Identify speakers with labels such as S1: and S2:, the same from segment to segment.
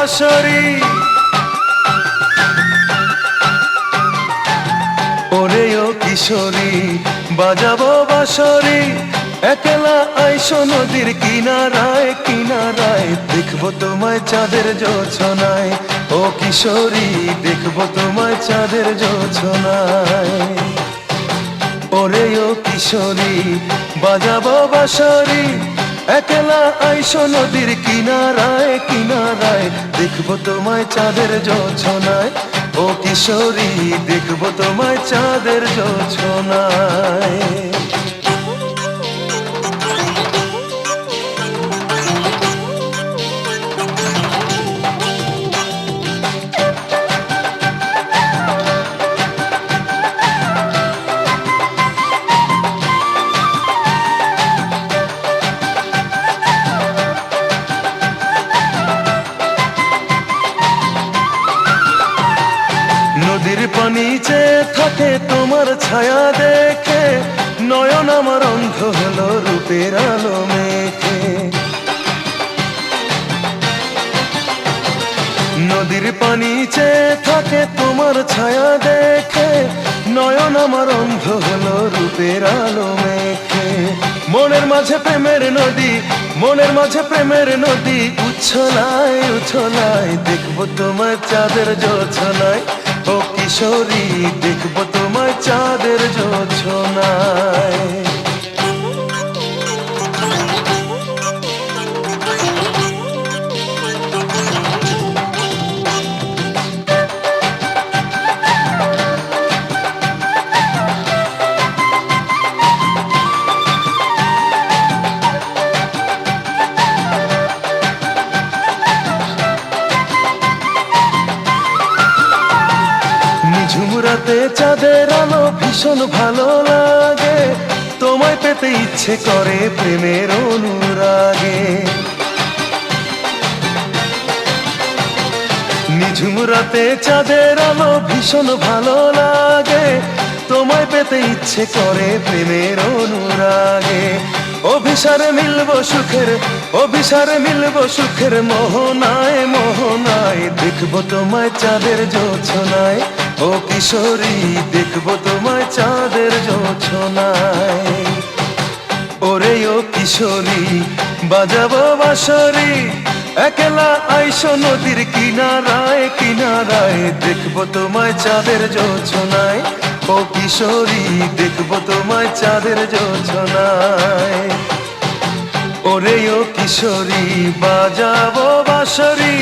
S1: বাঁশরি, ওরে ও কিশোরী বাজাবো বাঁশরি। একলা আইসো নদীর কিনারায় কিনারায়, দেখবো তোমায় চাঁদের জোছনায়। ও কিশোরী দেখবো তোমায় চাঁদের জোছনায়। ওরে ও কিশোরী বাজাবো বাঁশরি, একলা আইসো নদীর কিনারায় কিনারায়, দেখবো তোমায় চাঁদের জোছনায়। ও কিশোরী দেখবো তোমায় চাঁদের জোছনায়। নদীর পানি চেয়ে থাকে তোমার ছায়া দেখে, নয়ন আমার অন্ধ হলো রূপের আলো মেখে। নদীর পানি চেয়ে থাকে তোমার ছায়া দেখে, নয়ন আমার অন্ধ হলো রূপের আলো মেখে। মনের মাঝে প্রেমের নদী, মনের মাঝে প্রেমের নদী উচ্ছলায় উচ্ছলায়, দেখবো তোমার চাঁদের জোছনায়। ও কিশোরী দেখবো তোমায় চাঁদের জোছনায়। ঝুমরাতে চাঁদের আলো ভীষণ ভালো লাগে, তোমায় পেতে ইচ্ছে করে প্রেমের অনুরাগে। নিঝুমরাতে চাঁদের আলো ভীষণ ভালো লাগে, তোমায় পেতে ইচ্ছে করে প্রেমের অনুরাগে। অভিসারে মিলবো সুখের, অভিসারে মিলবো সুখের মোহনায় মোহনায়, দেখবো তোমায় চাঁদের জোছনায়। ও কিশোরী দেখবো তোমায় চাঁদের জোছনায়। ওরে ও কিশোরী বাজাবো বাঁশরি, একলা আইসো নদীর কিনারায় কিনারায়, দেখবো তোমায় চাঁদের জোছনায়। ও কিশোরী দেখবো তোমায় চাঁদের জোছনায়। ওরে ও কিশোরী বাজাবো বাঁশরি,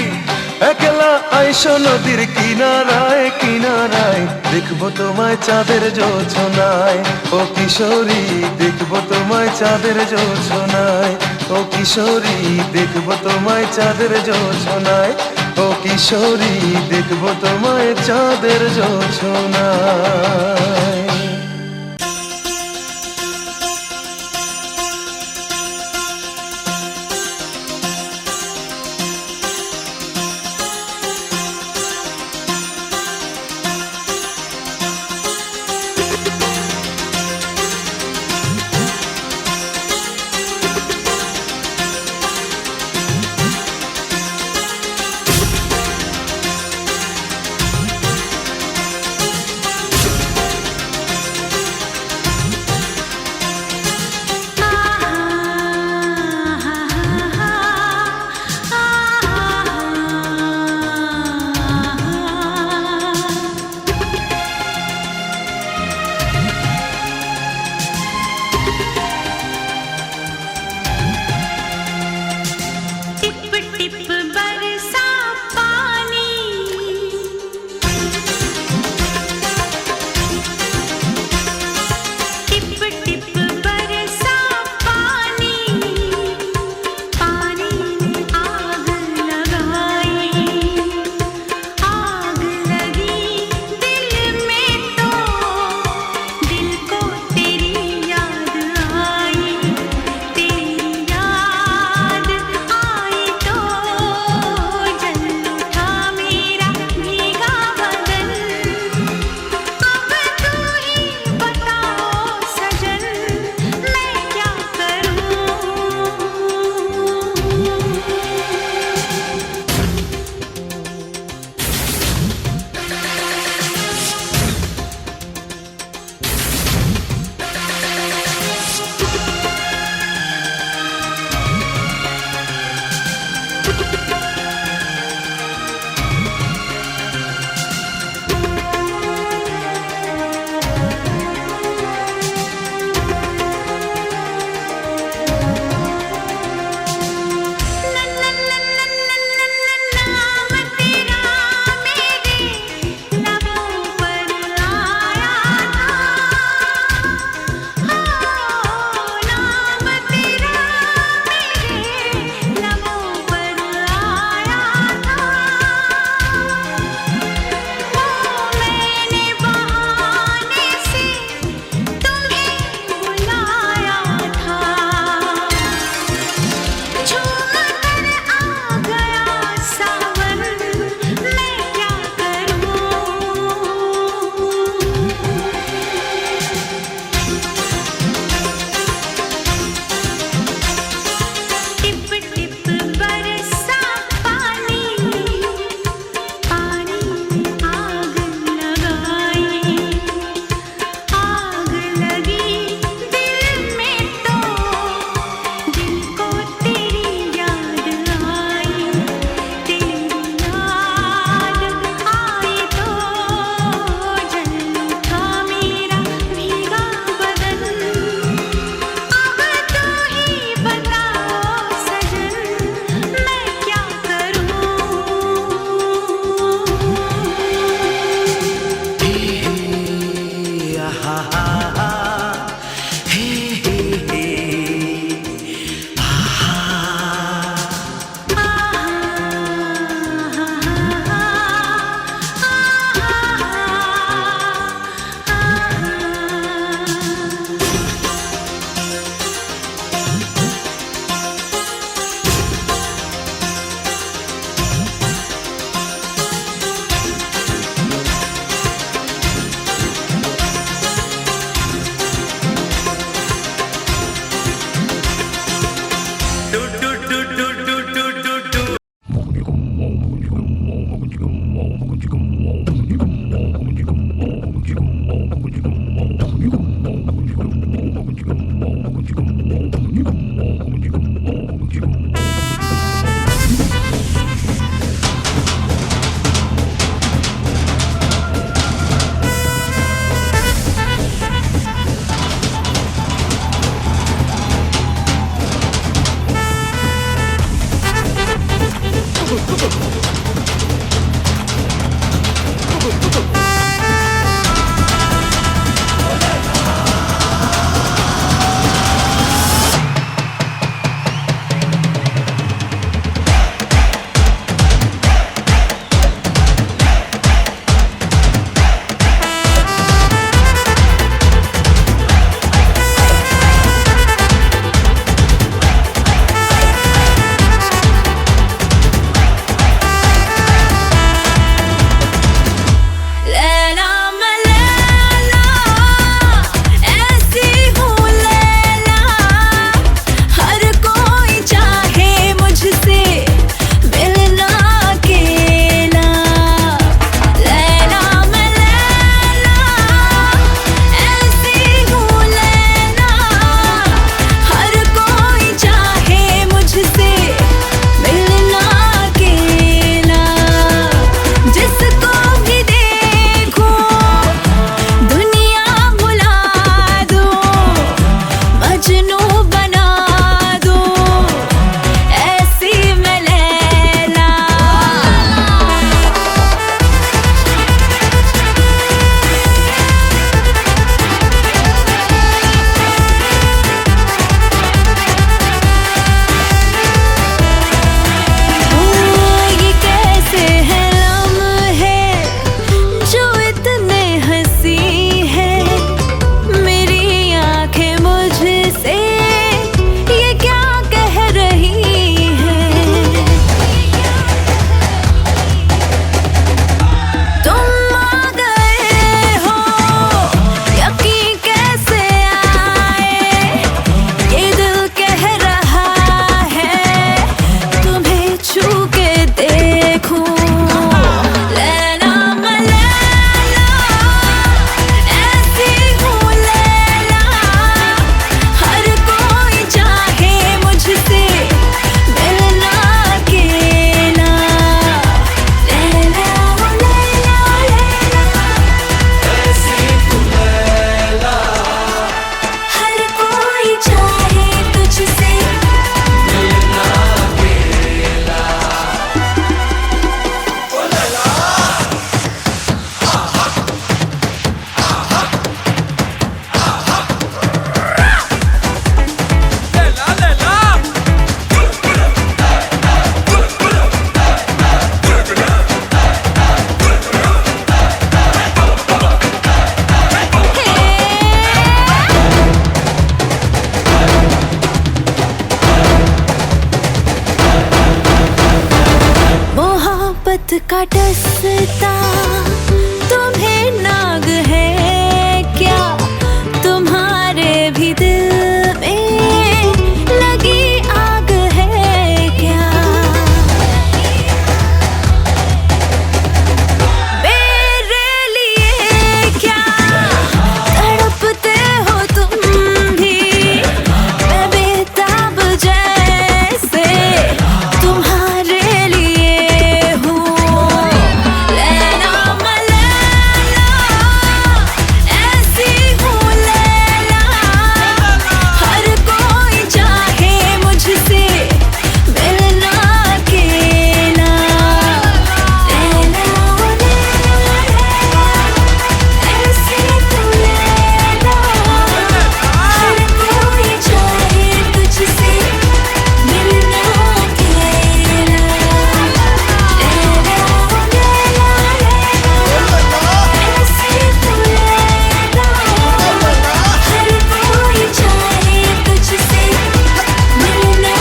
S1: একলা আইসো নদীর কিনারায় কিনারায়, দেখবো তোমায় চাঁদের জোছনায়। ও কিশোরী দেখবো তোমায় চাঁদের জোছনায়। ও কিশোরী দেখবো তোমায় চাঁদের জোছনায়। ও কিশোরী দেখবো তোমায় চাঁদের জোছনায়।
S2: खटसता तुम्हें नाग है क्या? तुम्हारे भी दिल में लगी आग है क्या? मेरे लिए क्या तड़पते हो तुम भी? मैं बेताब जैसे तुम्हारे लिए हूँ। लैला मलैला ऐसी हूँ लैला, हर कोई चाहे मुझसे मिलना अकेला। लैला ऐसी तू लैला, हर कोई चाहे तुझसे मिलना अकेला। ऐसी तू लैला, हर कोई चाहे तुझसे मिलना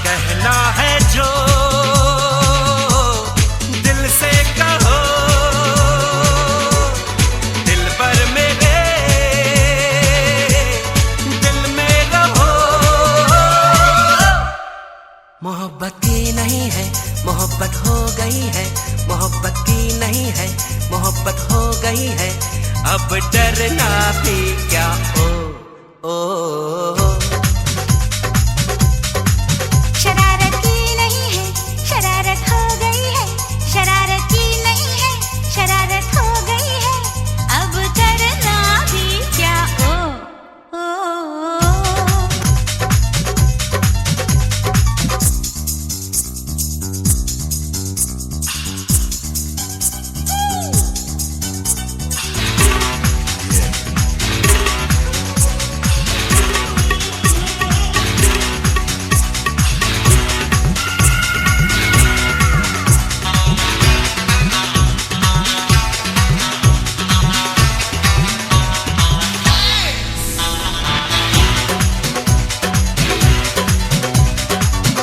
S3: कहना है जो दिल से कहो, दिल पर मेरे दिल में रहो। मोहब्बत की नहीं है मोहब्बत हो गई है, मोहब्बत की नहीं है मोहब्बत हो गई है। अब डरना भी क्या ओ
S2: शरारत की नहीं है शरारत हो गई है, शरारत की नहीं है शरारत हो गई है। अब डरना भी क्या ओ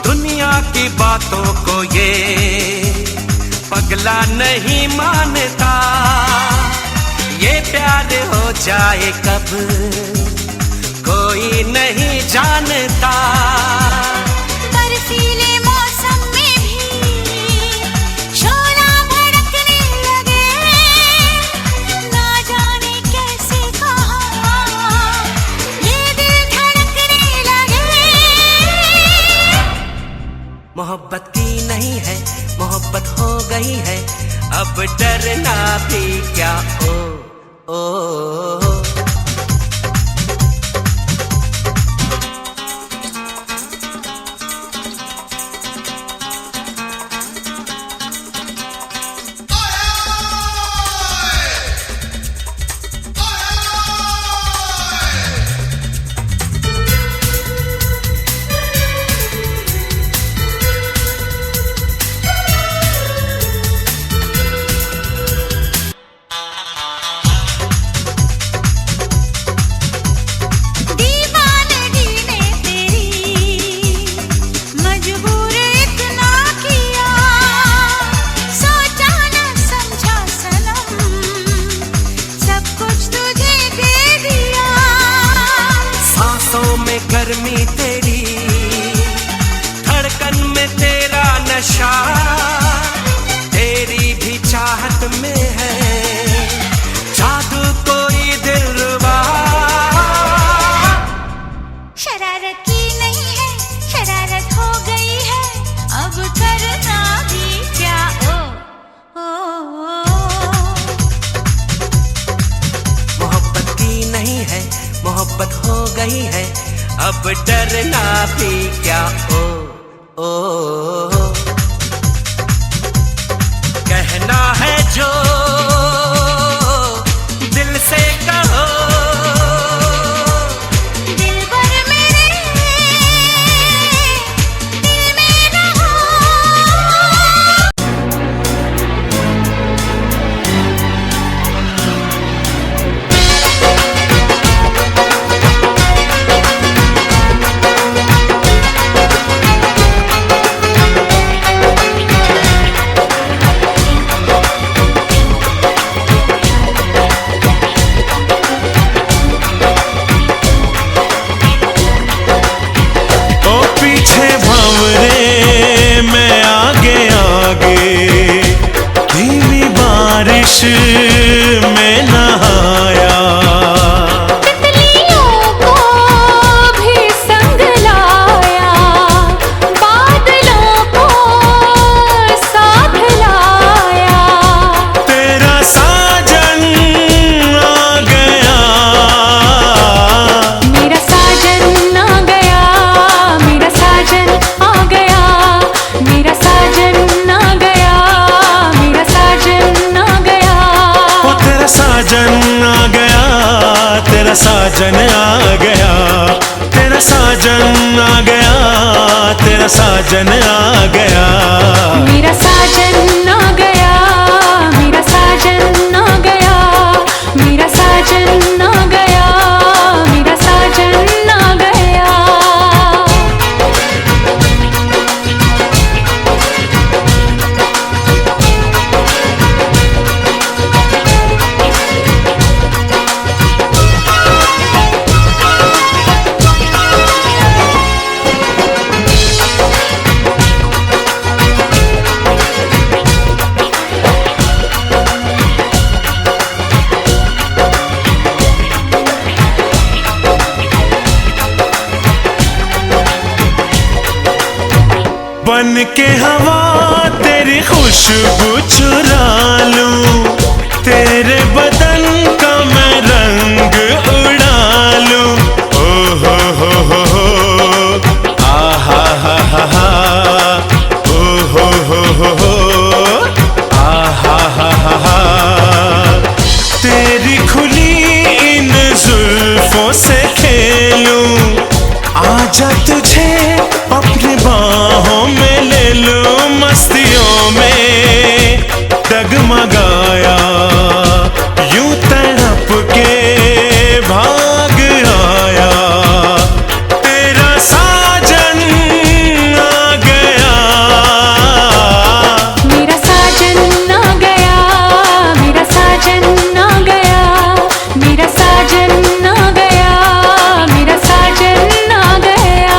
S3: दुनिया की बातों को ये पगला नहीं मानता। ये प्यार हो जाए कब कोई नहीं जानता।
S2: बरसीले मौसम में भी शोला भड़कने लगे, ना जाने कैसे कहाँ ये दिल धड़कने लगे।
S3: मोहब्बत की नहीं है मोहब्बत हो गई है। अब डरना भी क्या ओ गर्मी तेरी धड़कन में तेरा नशा, तेरी भी चाहत में है जादू कोई दिलरुबा।
S2: शरारत की नहीं है शरारत हो गई है। अब करना भी क्या
S3: मोहब्बत की नहीं है मोहब्बत हो गई है। अब डरना भी क्या ओ
S1: साजन आ गया, तेरा साजन आ गया, तेरा साजन आ गया।
S2: मेरा साजन आ गया, मेरा साजन आ गया, मेरा साजन आ गया, मेरा साजन आ गया।
S1: बन के हवा तेरी खुशबू चुरा लूं, तेरे बदन का मैं रंग उड़ा लूं। ओ हो आ हा ओ हो आ हा तेरी खुली इन जुल्फों से खेलूं, आजा तुझे अपनी बाहों में ले लूं, मस्तियों में डगमगाया यूं तड़प के भाग आया, तेरा साजन आ गया।
S2: मेरा साजन आ गया, मेरा साजन आ गया, मेरा साजन आ गया, मेरा साजन आ गया।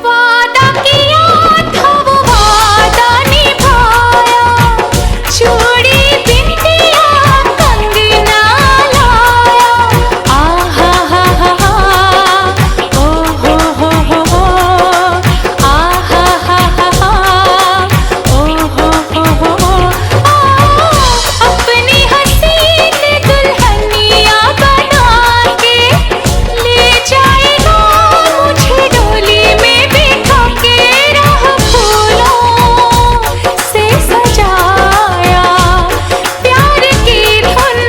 S2: वादा किया था वो वादा निभाया, चूड़ी बिंदिया कंगना लाया। आहा हा ओ हो आहा हा ओ हो अपनी हसीन दुल्हनिया बना के ले जाएगा मुझे डोली में बिठा के, राह फूलों से सजाया, प्यार की धुन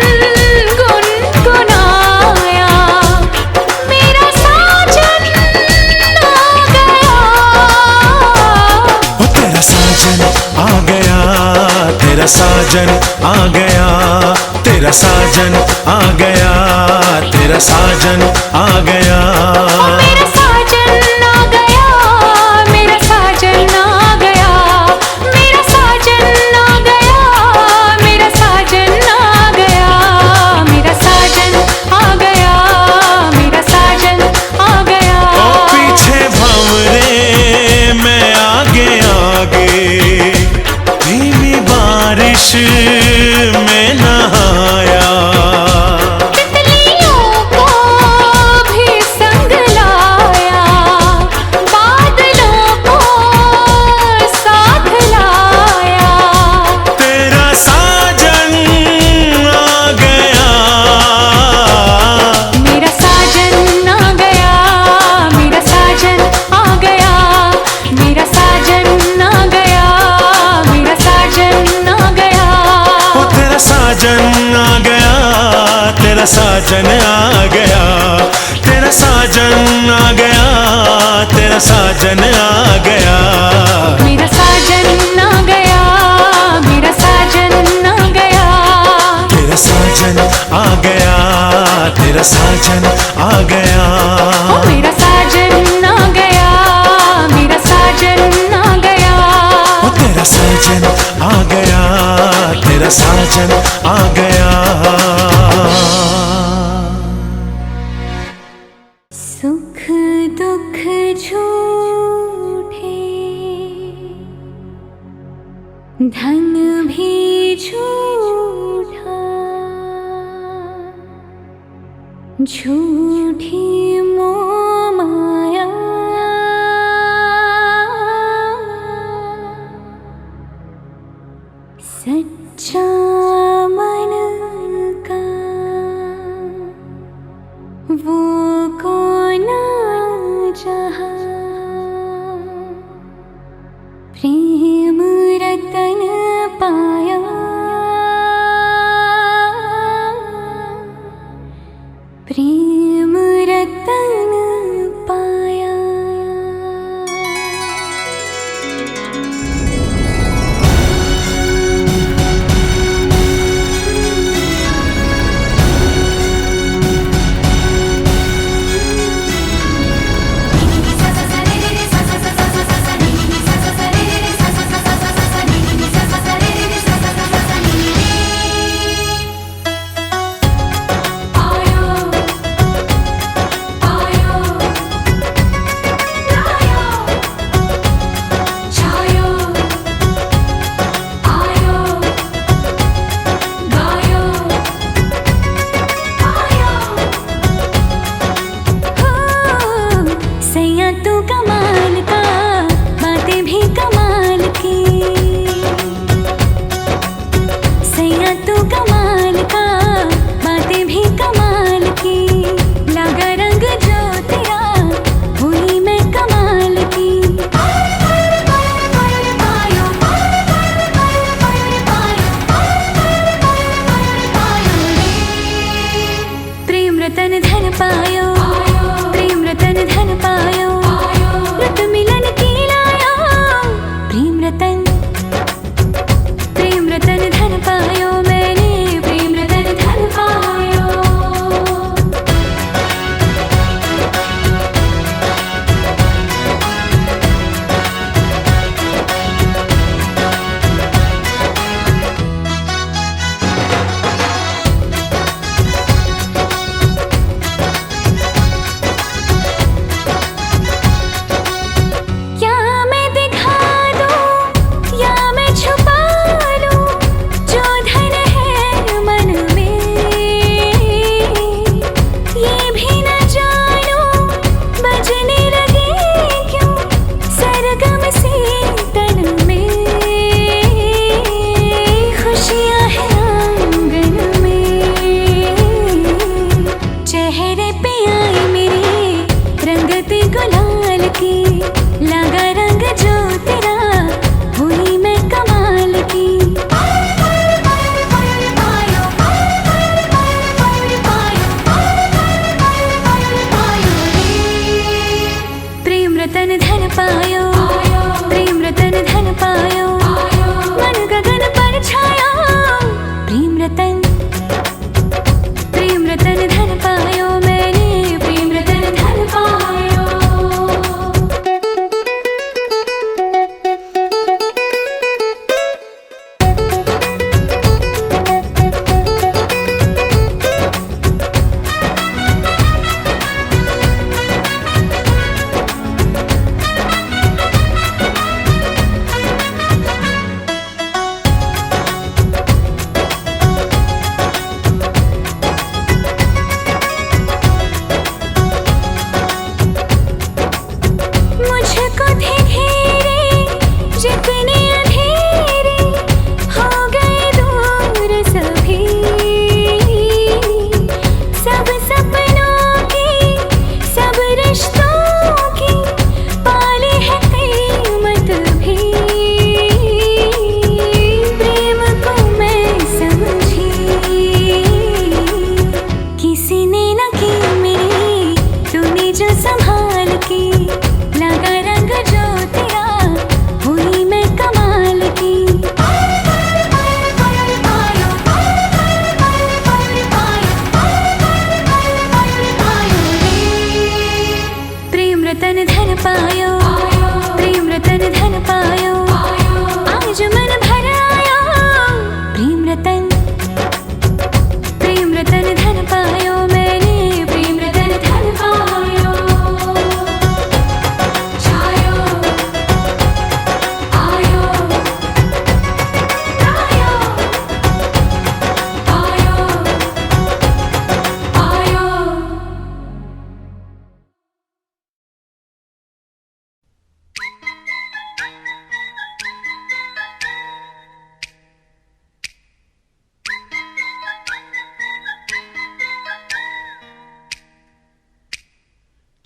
S2: गुनगुनाया, मेरा साजन आ गया।
S1: ओ तेरा साजन आ गया, तेरा साजन आ गया, तेरा साजन आ गया, तेरा साजन आ गया।
S2: मेरा साजन आ गया, मेरा साजन आ गया, मेरा साजन आ गया, मेरा साजन आ गया, मेरा साजन आ गया, मेरा साजन आ गया।
S1: ओ पीछे भंवरे मैं आगे आगे, धीमी बारिश में नहाया,
S2: तितलियों को भी संग लाया, बादलों को साथ लाया।
S1: तेरा साजन आ गया।
S2: मेरा साजन आ गया, मेरा साजन आ गया, मेरा साजन आ गया, मेरा साजन आ गया।
S1: ओ तेरा साजन आ गया, तेरा साजन आ गया, तेरा साजन आ गया, तेरा साजन आ गया।
S2: मेरा साजन आ गया, मेरा साजन आ गया,
S1: तेरा साजन आ गया, तेरा साजन आ गया।
S2: ओ मेरा साजन आ गया, मेरा साजन आ गया।
S1: ओ तेरा साजन आ गया, तेरा साजन आ गया।
S2: सुख दुख झूठे, धन भी झूठा, झूठी मोह माया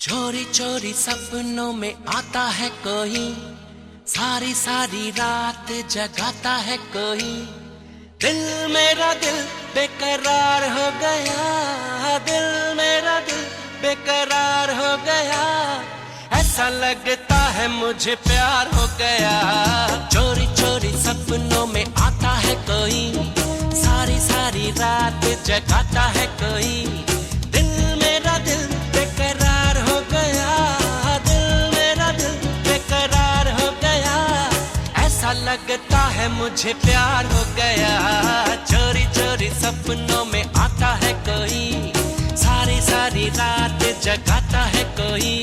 S3: चोरी चोरी सपनों में आता है कोई, सारी सारी रात जगाता है कोई। दिल मेरा दिल बेकरार हो गया, दिल मेरा दिल बेकरार हो गया। ऐसा लगता है मुझे प्यार हो गया। चोरी चोरी सपनों में आता है कोई, सारी सारी रात जगाता है कोई। दिल मेरा दिल बेकरार हो गया, दिल मेरा दिल बेकरार हो गया। ऐसा लगता है मुझे प्यार हो गया। चोरी चोरी सपनों में आता है कोई, सारी सारी रात जगाता है कोई।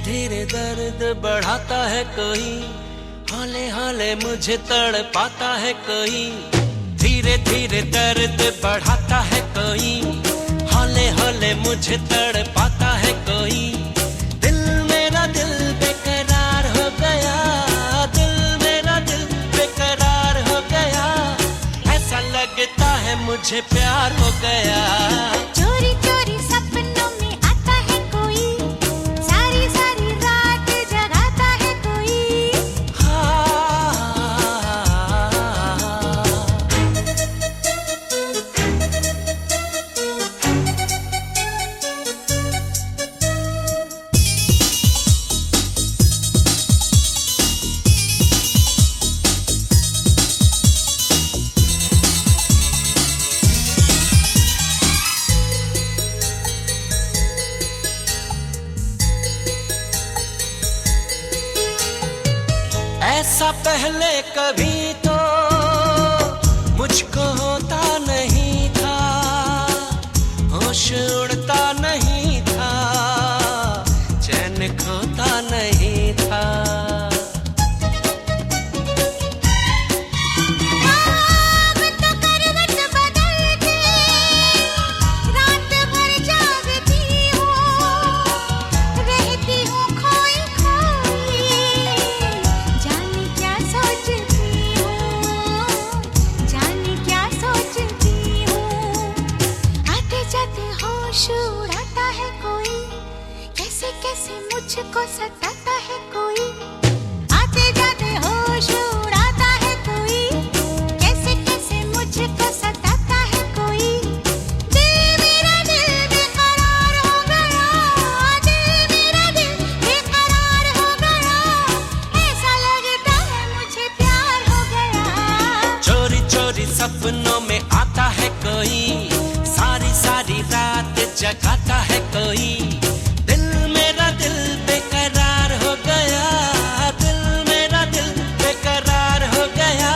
S3: धीरे दर्द बढ़ाता है कोई, हौले हौले मुझे तड़पाता है कोई। धीरे धीरे दर्द बढ़ाता है कोई, हौले हौले मुझे तड़पाता है कोई। दिल मेरा दिल बेकरार हो गया, दिल मेरा दिल बेकरार हो गया। ऐसा लगता है मुझे प्यार हो गया।
S2: चोरी चोरी सपनों में आता है कोई, सारी सारी रात जगाता है कोई।
S3: ऐसा पहले कभी तो मुझको होता नहीं था, होश उड़ता नहीं था, चैन खोता नहीं था।
S2: उड़ाता है कोई, कैसे कैसे मुझको सताता है कोई। आते जाते होश उड़ाता है कोई, कैसे कैसे मुझको सताता है कोई। दिल मेरा दिल बेकरार हो गया, दिल मेरा दिल बेकरार हो गया। ऐसा लगता है मुझे प्यार हो गया।
S3: चोरी चोरी सपनों में आता है कोई, सारी सारी रात जगाता है कोई। दिल मेरा दिल बेकरार हो गया, दिल मेरा दिल बेकरार हो गया।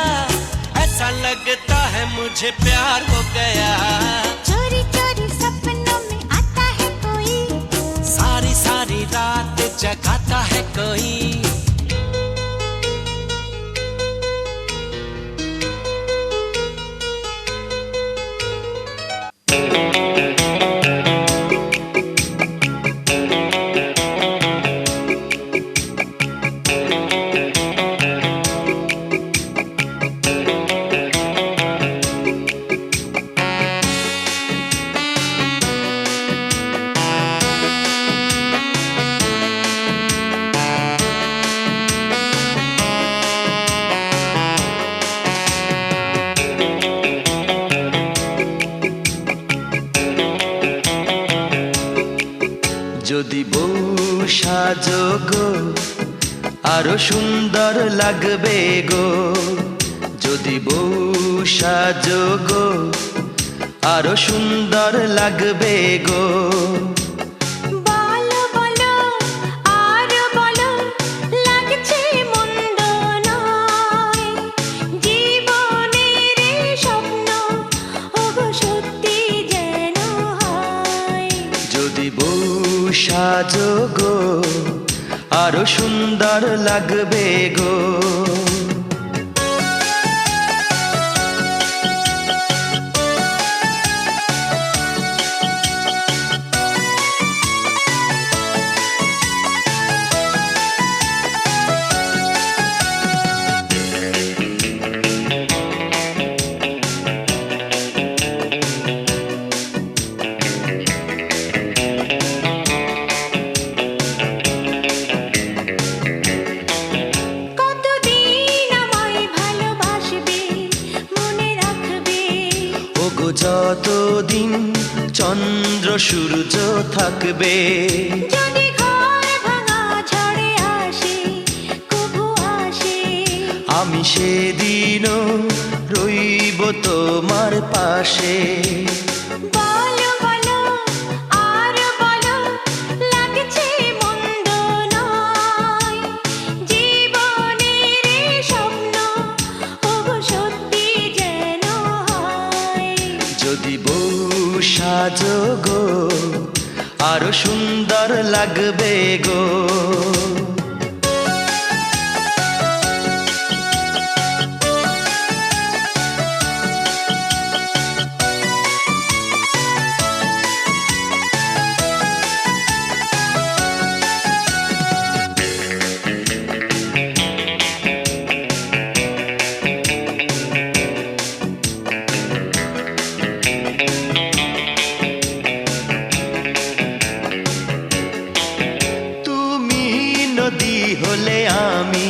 S3: ऐसा लगता है मुझे प्यार हो गया।
S2: चोरी चोरी सपनों में आता है कोई,
S3: सारी सारी रात जगाता है कोई।
S1: যদি বউ সাজো গো আরো সুন্দর লাগবে গো, যদি বউ সাজো গো আরো সুন্দর লাগবে গো।
S2: বলো বলো আর বলো, লাগছে মন্দ নয়, জীবনের এই স্বপ্ন ওগো সত্যি যেন হয়।
S1: যদি বউ সাজো গো আরো সুন্দর লাগবে গো। যতদিন চন্দ্র সূর্য থাকবে,
S2: যদি ঘর ভাঙা ঝড়ে আসে কভু আসে,
S1: আমি সেদিনও রইব তোমার পাশে।
S2: বলো বলো আর বলো, লাগছে মন্দ নয়, জীবনের এই স্বপ্ন ওগো সত্যি যেন হয়।
S1: যদি বউ সাজো গো আরো সুন্দর লাগবে গো। নদী হলে আমি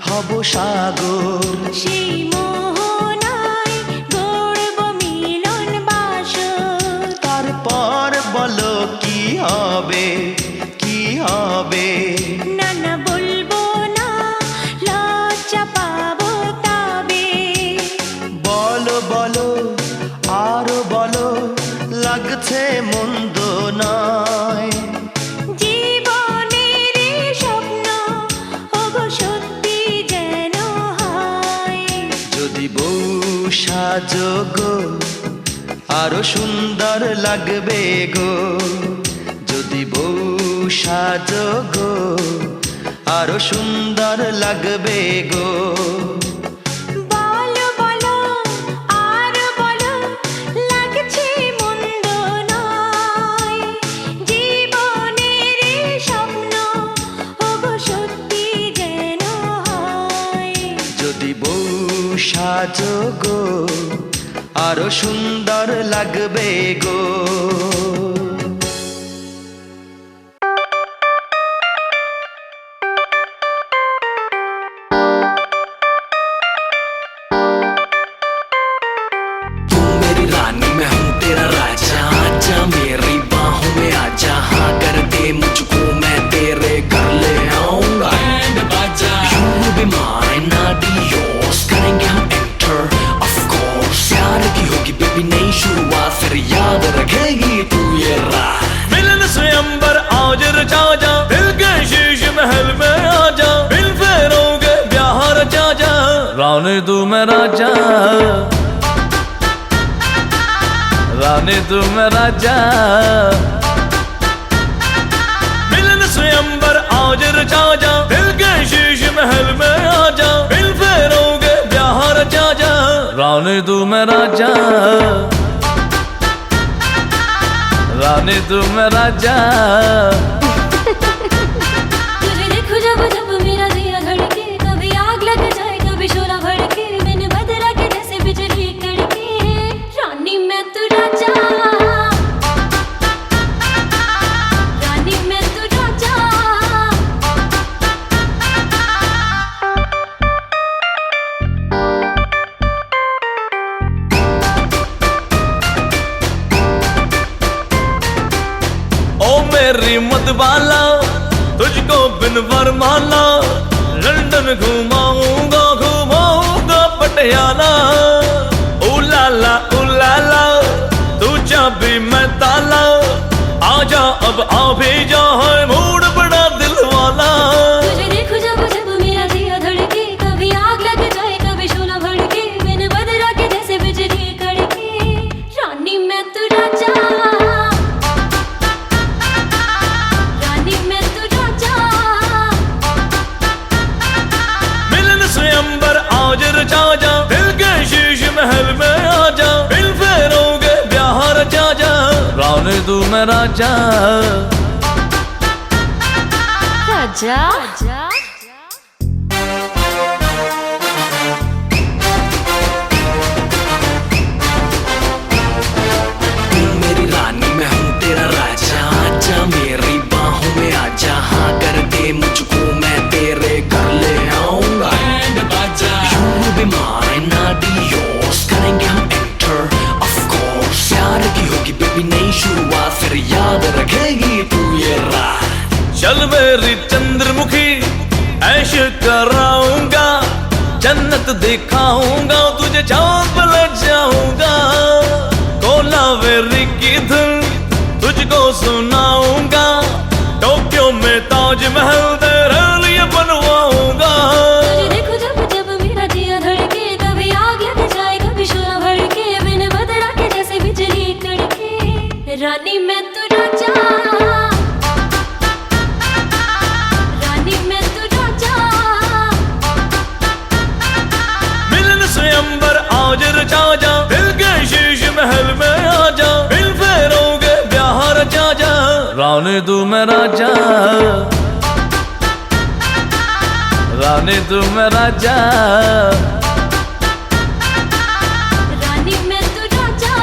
S1: হব সাগর,
S2: সেই মোহনায় গড়ব মিলন বাসর।
S1: তারপর বলো কি হবে কি হবে,
S2: না না বলবো না, লজ্জা পাবো তবে।
S1: বলো বলো আরো বলো, লাগছে মন্দ নয়, সাজো গো আরো সুন্দর লাগবে গো। যদি বউ সাজো গো আরো সুন্দর লাগবে গো।
S2: বলো বলো আর বলো, লাগছে মন্দ নয়, জীবনের এই স্বপ্ন ওগো সত্যি যেন হয়।
S1: যদি বউ সাজো গো আরো সুন্দর লাগবে গো।
S3: तू मेरी रानी मैं हूँ तेरा राजा, आजा मेरी बाहों में आजा, हाँ कर दे मुझको मैं तेरे घर ले आऊंगा। बैंड बाजा You will be mine, I'll be yours, करेंगे हम enter of course। प्यार की होगी बेबी नई शुरुआत, फिर याद रखेगी तू ये रात।
S4: मिलन स्वयंवर आज रचा जा, दिल के शीश महल में आजा, बिन फेरों के ब्याह रचा जा, रानी तू मैं राजा, रानी तू मैं राजा। मिलन स्वयंवर आज रचा जा, दिल के शीश महल में आजा, बिन फेरों के ब्याह रचा जा, रानी तू मैं राजा, रानी तू मैं राजा।
S2: तुझे देखो जब जब मेरा दिया धड़के, कभी आग लग जाए कभी शोला भड़के, मैंने बदला के जैसे बिजली कड़के, रानी मैं तू राजा, रानी मैं तू राजा।
S4: ओ मेरी मतवाला, तुझको बिन वरमाला लंदन घुमाऊंगा, घुमाऊंगा पटियाला। ओ लाला तू चाबी मैं ताला, आजा अब आ भी जा, है मूड बड़ा दिल वाला।
S2: तुझे देखूं जब जब मेरा जिया धड़के, कभी आग लग जाए कभी शोला भड़के, बिन बदरा के जैसे बिजली कड़के। रानी मैं तू राजा, रानी मैं तू राजा।
S4: मिलन से अंबर आज रचा जा, दिल के शीश महल में आजा, बिल फेरोगे ब्याह रचा जा, रानी तू मैं राजा।
S2: राजा
S3: तू मेरी रानी मैं हूँ तेरा राजा, आजा मेरी बाहों में आजा, हाँ कर दे मुझको मैं तेरे घर ले आऊंगा। You will be mine, I'll be yours, करेंगे हम enter of course। प्यार की होगी बेबी नई शुरुआत, फिर याद रखेगी तू ये रात।
S4: चल मेरी चंद्रमुखी ऐश कराऊंगा, जन्नत दिखाऊंगा तुझे, चांद पे ले जाऊंगा। कोलावेरी की धुन तुझको सुनाऊंगा, टोक्यो में ताजमहल तेरे लिए बनवाऊंगा।
S2: तुझे देखूं जब जब मेरा जिया धड़के, कभी आग लग जाए कभी शोला भड़के, बिन बदरा के जैसे बिजली कड़के। रानी मैं तू राजा, रानी मैं तू राजा।
S4: मिलन से अंबर आज रचा जा, दिल के शीश महल में आजा, बिल फेरोगे ब्याह रचा जा, रानी तू मैं राजा, रानी तू मैं राजा।
S2: रानी मैं तू राजा।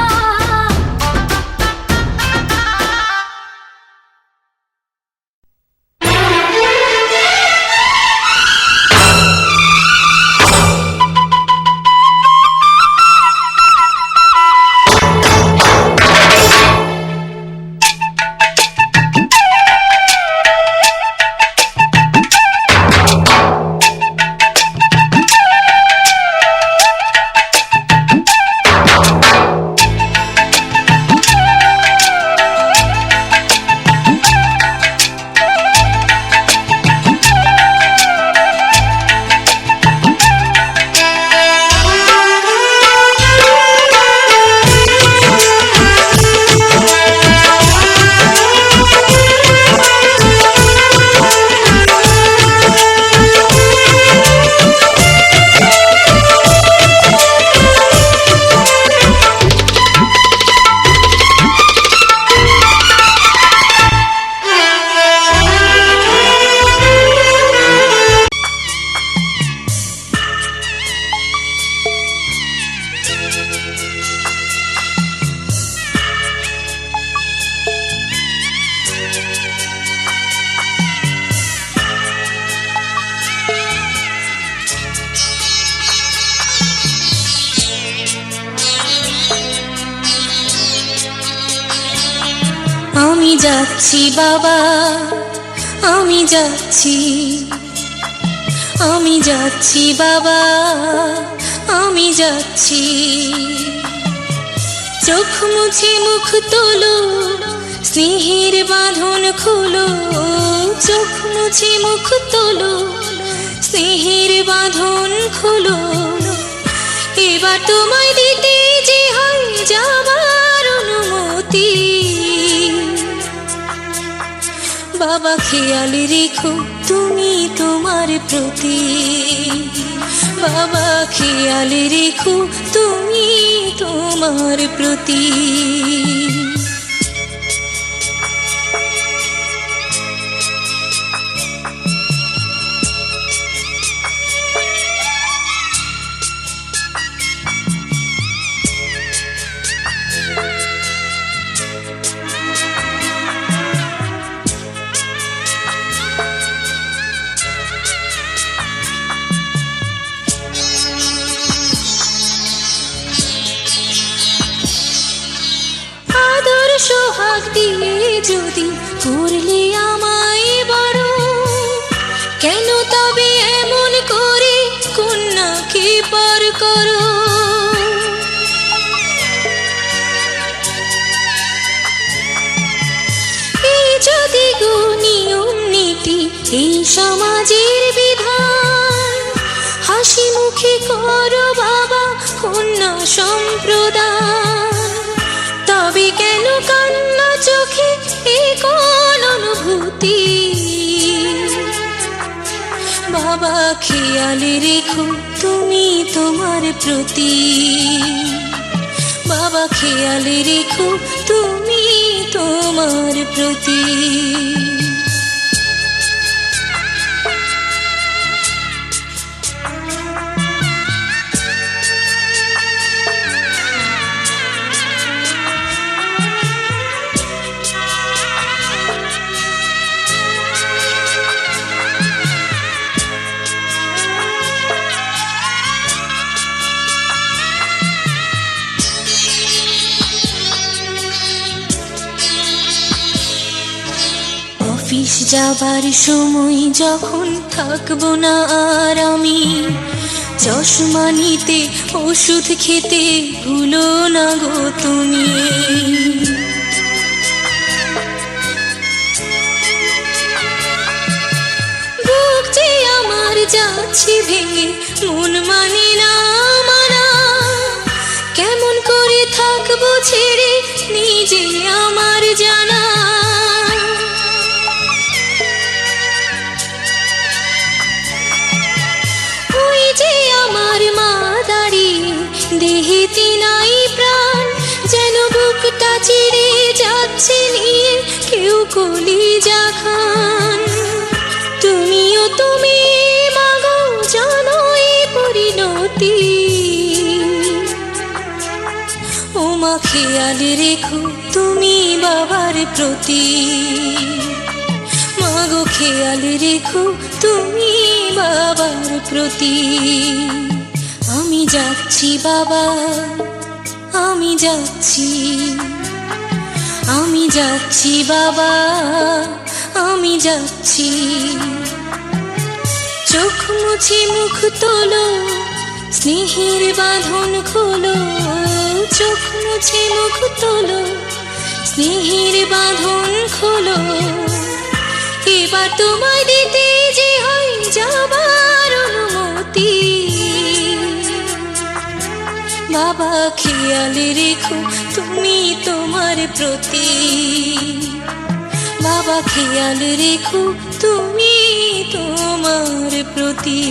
S2: আমি যাচ্ছি বাবা, আমি যাচ্ছি, আমি যাচ্ছি বাবা, আমি যাচ্ছি। চোখ মুছে মুখ তোলো, স্নেহের বাঁধন খোলো, চোখ মুছে মুখ তোলো, স্নেহের বাঁধন খোলো। এবার তোমায় দিতে যে হয় যাবার অনুমতি। বাবা খেয়াল রেখো তুমি তোমার প্রতি, বাবা খেয়াল রেখো তুমি তোমার প্রতি। আজ সোহাগ দিয়ে যদি করলে আমায় বড়, কেন তবে এমন করে কন্যাকে পর করো? এই যদি গো নিয়ম নীতি, এই সমাজের বিধান, হাসি মুখে করো বাবা কন্যা সম্প্রদান, তবে কেন কান্না চোখে এ কোন অনুভূতি? বাবা খেয়াল রেখো তুমি তোমার প্রতি, বাবা খেয়াল রেখো তুমি তোমার প্রতি। অফিস যাবার সময় যখন থাকবো না আর আমি, চশমা নিতে ওষুধ খেতে ভুলো না গো তুমি। বুক যে আমার যাচ্ছে ভেঙে, মন মানে না মানা, কেমন করে থাকবো ছেড়ে নিজে আমার জানা। আমার মা দাঁড়িয়ে দেহেতে নাই প্রাণ, যেন বুকটা চিড়ে যাচ্ছে নিয়ে কেউ কলিজা খান। তুমিও তুমি মাগো জানো এই পরিণতি, ও মা খেয়াল রেখো তুমি বাবার প্রতি, মাগো খেয়াল রেখো তুমি বাবার প্রতি। আমি যাচ্ছি বাবা, আমি যাচ্ছি, আমি যাচ্ছি বাবা, আমি যাচ্ছি। চোখ মুছে মুখ তোলো, স্নেহের বাঁধন খোলো, চোখ মুছে মুখ তোলো, স্নেহের বাঁধন খোলো। এবার তোমায় দিতে যে হয় যাবার অনুমতি, বাবা খেয়াল রেখো তুমি তোমার প্রতি, বাবা খেয়াল রেখো তুমি তোমার প্রতি।